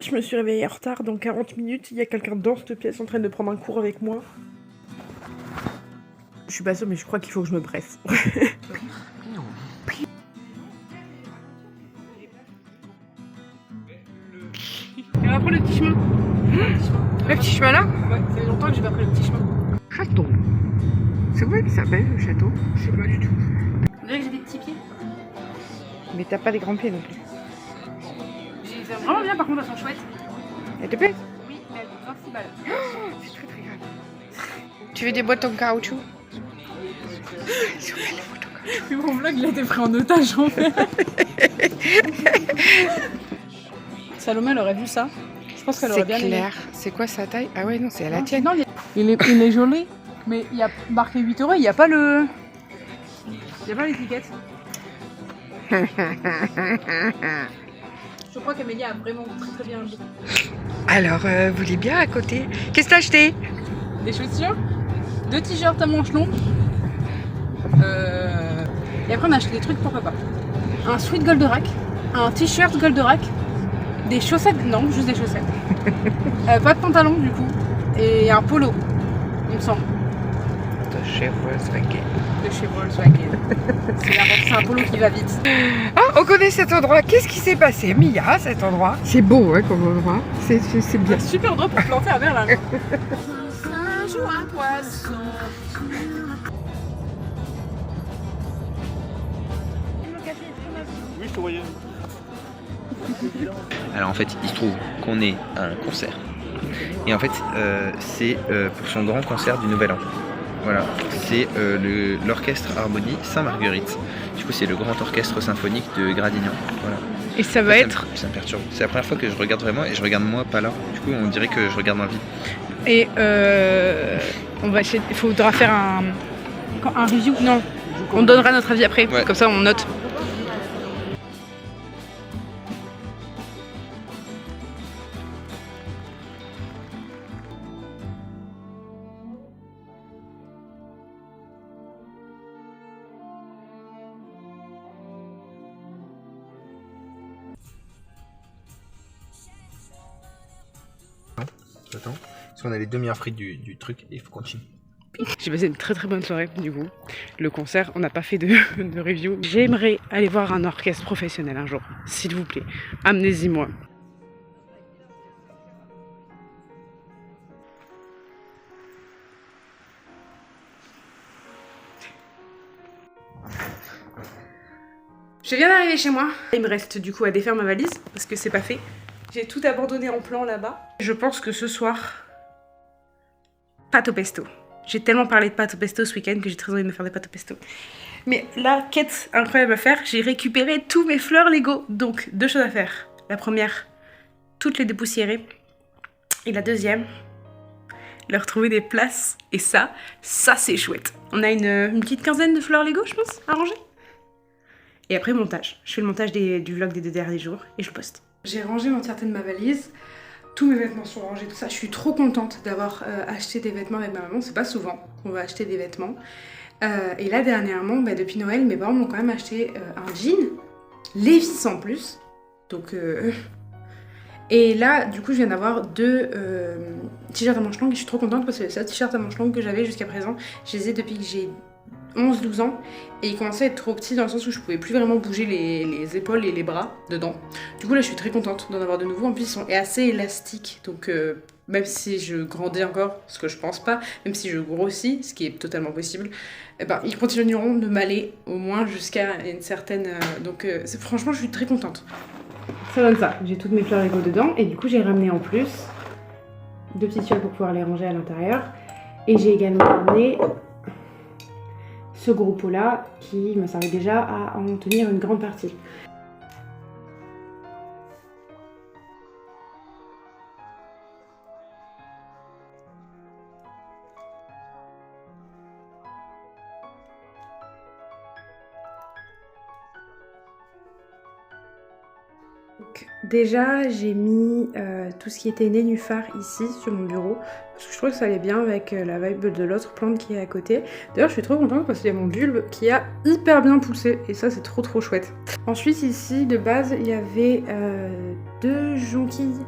Je me suis réveillée en retard, dans 40 minutes, il y a quelqu'un dans cette pièce en train de prendre un cours avec moi. Je suis pas sûre, mais je crois qu'il faut que je me presse. On va prendre le petit chemin. Le petit chemin là? Ouais, ça fait longtemps que j'ai pas pris le petit chemin. Château. C'est vrai qu'il s'appelle le château? Je sais pas du tout. On dirait que j'ai des petits pieds. Mais t'as pas des grands pieds non plus. J'ai vraiment bien, par contre, elles sont chouettes. Elle te plaît? Oui, mais elles coûtent 26 balles. C'est très très grave. Tu veux des boîtes en caoutchouc? Mais mon vlog, il a été pris en otage en fait. Salomé, elle aurait vu ça. Je pense qu'elle aurait bien aimé. C'est clair. C'est quoi sa taille? Ah ouais, non, c'est à la tienne. Non, il est joli, mais il y a marqué 8 €, il n'y a pas le... Il n'y a pas l'étiquette. Je crois qu'Amélie a vraiment très très bien joué. Alors, vous voulez bien à côté? Qu'est-ce que t'as acheté? Des chaussures, 2 t-shirts à manches longs. Et après on a acheté des trucs pour papa. Un sweat Goldorak, un t-shirt Goldorak, des chaussettes, non, juste des chaussettes. Pas de pantalon du coup, et un polo, il me semble. De chez Volkswagen. De chez Volkswagen. C'est un polo qui va vite. Ah, on connaît cet endroit. Qu'est-ce qui s'est passé, Mia, cet endroit? C'est beau, hein, comme endroit. C'est bien. Un super endroit pour planter un verre là. Un jour un poisson. Oui, je te voyais. Alors en fait, il se trouve qu'on est à un concert. Et en fait, c'est pour son grand concert du Nouvel An. Voilà, c'est l'orchestre Harmonie Saint-Marguerite. Du coup, c'est le grand orchestre symphonique de Gradignan. Voilà. Et ça va être... Ça me perturbe. C'est la première fois que je regarde vraiment et je regarde moi pas là. Du coup, on dirait que je regarde un vide. Et on va essayer... Il faudra faire un review. Non, on donnera notre avis après. Ouais. Comme ça, on note. Attends, parce qu'on a les demi-frites du truc et il faut continuer. J'ai passé une très très bonne soirée du coup. Le concert, on n'a pas fait de review. J'aimerais aller voir un orchestre professionnel un jour, s'il vous plaît. Amenez-y moi. Je viens d'arriver chez moi. Il me reste du coup à défaire ma valise parce que c'est pas fait. J'ai tout abandonné en plan là-bas. Je pense que ce soir, pâte au pesto. J'ai tellement parlé de pâte au pesto ce week-end que j'ai très envie de me faire des pâtes au pesto. Mais la quête incroyable à faire, j'ai récupéré tous mes fleurs Lego. Donc, 2 choses à faire. La première, toutes les dépoussiérer. Et la deuxième, leur trouver des places. Et ça c'est chouette. On a une petite quinzaine de fleurs Lego, je pense, à ranger. Et après, montage. Je fais le montage du vlog des 2 derniers jours et je le poste. J'ai rangé l'entièreté de ma valise. Tous mes vêtements sont rangés, tout ça. Je suis trop contente d'avoir acheté des vêtements avec ma maman. C'est pas souvent qu'on va acheter des vêtements. Et là, dernièrement, depuis Noël, mes parents m'ont quand même acheté un jean. Levi's en plus. Donc... Et là, du coup, je viens d'avoir 2 t-shirts à manches longues. Et je suis trop contente parce que les seuls t-shirts à manches longues que j'avais jusqu'à présent, je les ai depuis que j'ai 11-12 ans. Et ils commençaient à être trop petits dans le sens où je pouvais plus vraiment bouger les épaules et les bras dedans. Du coup là je suis très contente d'en avoir de nouveau. En plus ils sont assez élastiques. Donc même si je grandis encore, ce que je pense pas, même si je grossis, ce qui est totalement possible, ils continueront de m'aller au moins jusqu'à une certaine... franchement je suis très contente. Ça donne ça. J'ai toutes mes fleurs Lego dedans. Et du coup j'ai ramené en plus 2 petites fioles pour pouvoir les ranger à l'intérieur. Et j'ai également ramené ce gros pot là qui me servait déjà à en tenir une grande partie. Donc, déjà, j'ai mis tout ce qui était nénuphar ici sur mon bureau parce que je trouve que ça allait bien avec la vibe de l'autre plante qui est à côté. D'ailleurs, je suis trop contente parce qu'il y a mon bulbe qui a hyper bien poussé et ça, c'est trop chouette. Ensuite, ici, de base, il y avait 2 jonquilles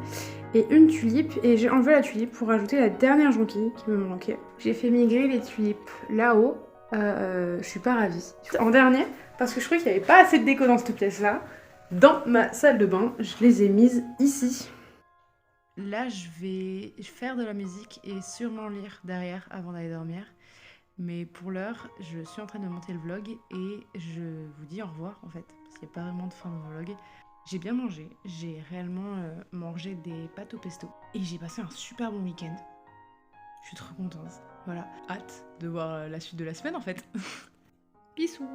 et une tulipe et j'ai enlevé la tulipe pour rajouter la dernière jonquille qui me manquait. J'ai fait migrer les tulipes là-haut. Je suis pas ravie. En dernier, parce que je trouvais qu'il n'y avait pas assez de déco dans cette pièce-là. Dans ma salle de bain, je les ai mises ici. Là, je vais faire de la musique et sûrement lire derrière avant d'aller dormir. Mais pour l'heure, je suis en train de monter le vlog et je vous dis au revoir en fait, parce qu'il n'y a pas vraiment de fin de vlog. J'ai bien mangé, j'ai réellement mangé des pâtes au pesto et j'ai passé un super bon week-end. Je suis trop contente. Voilà, hâte de voir la suite de la semaine en fait. Bisous.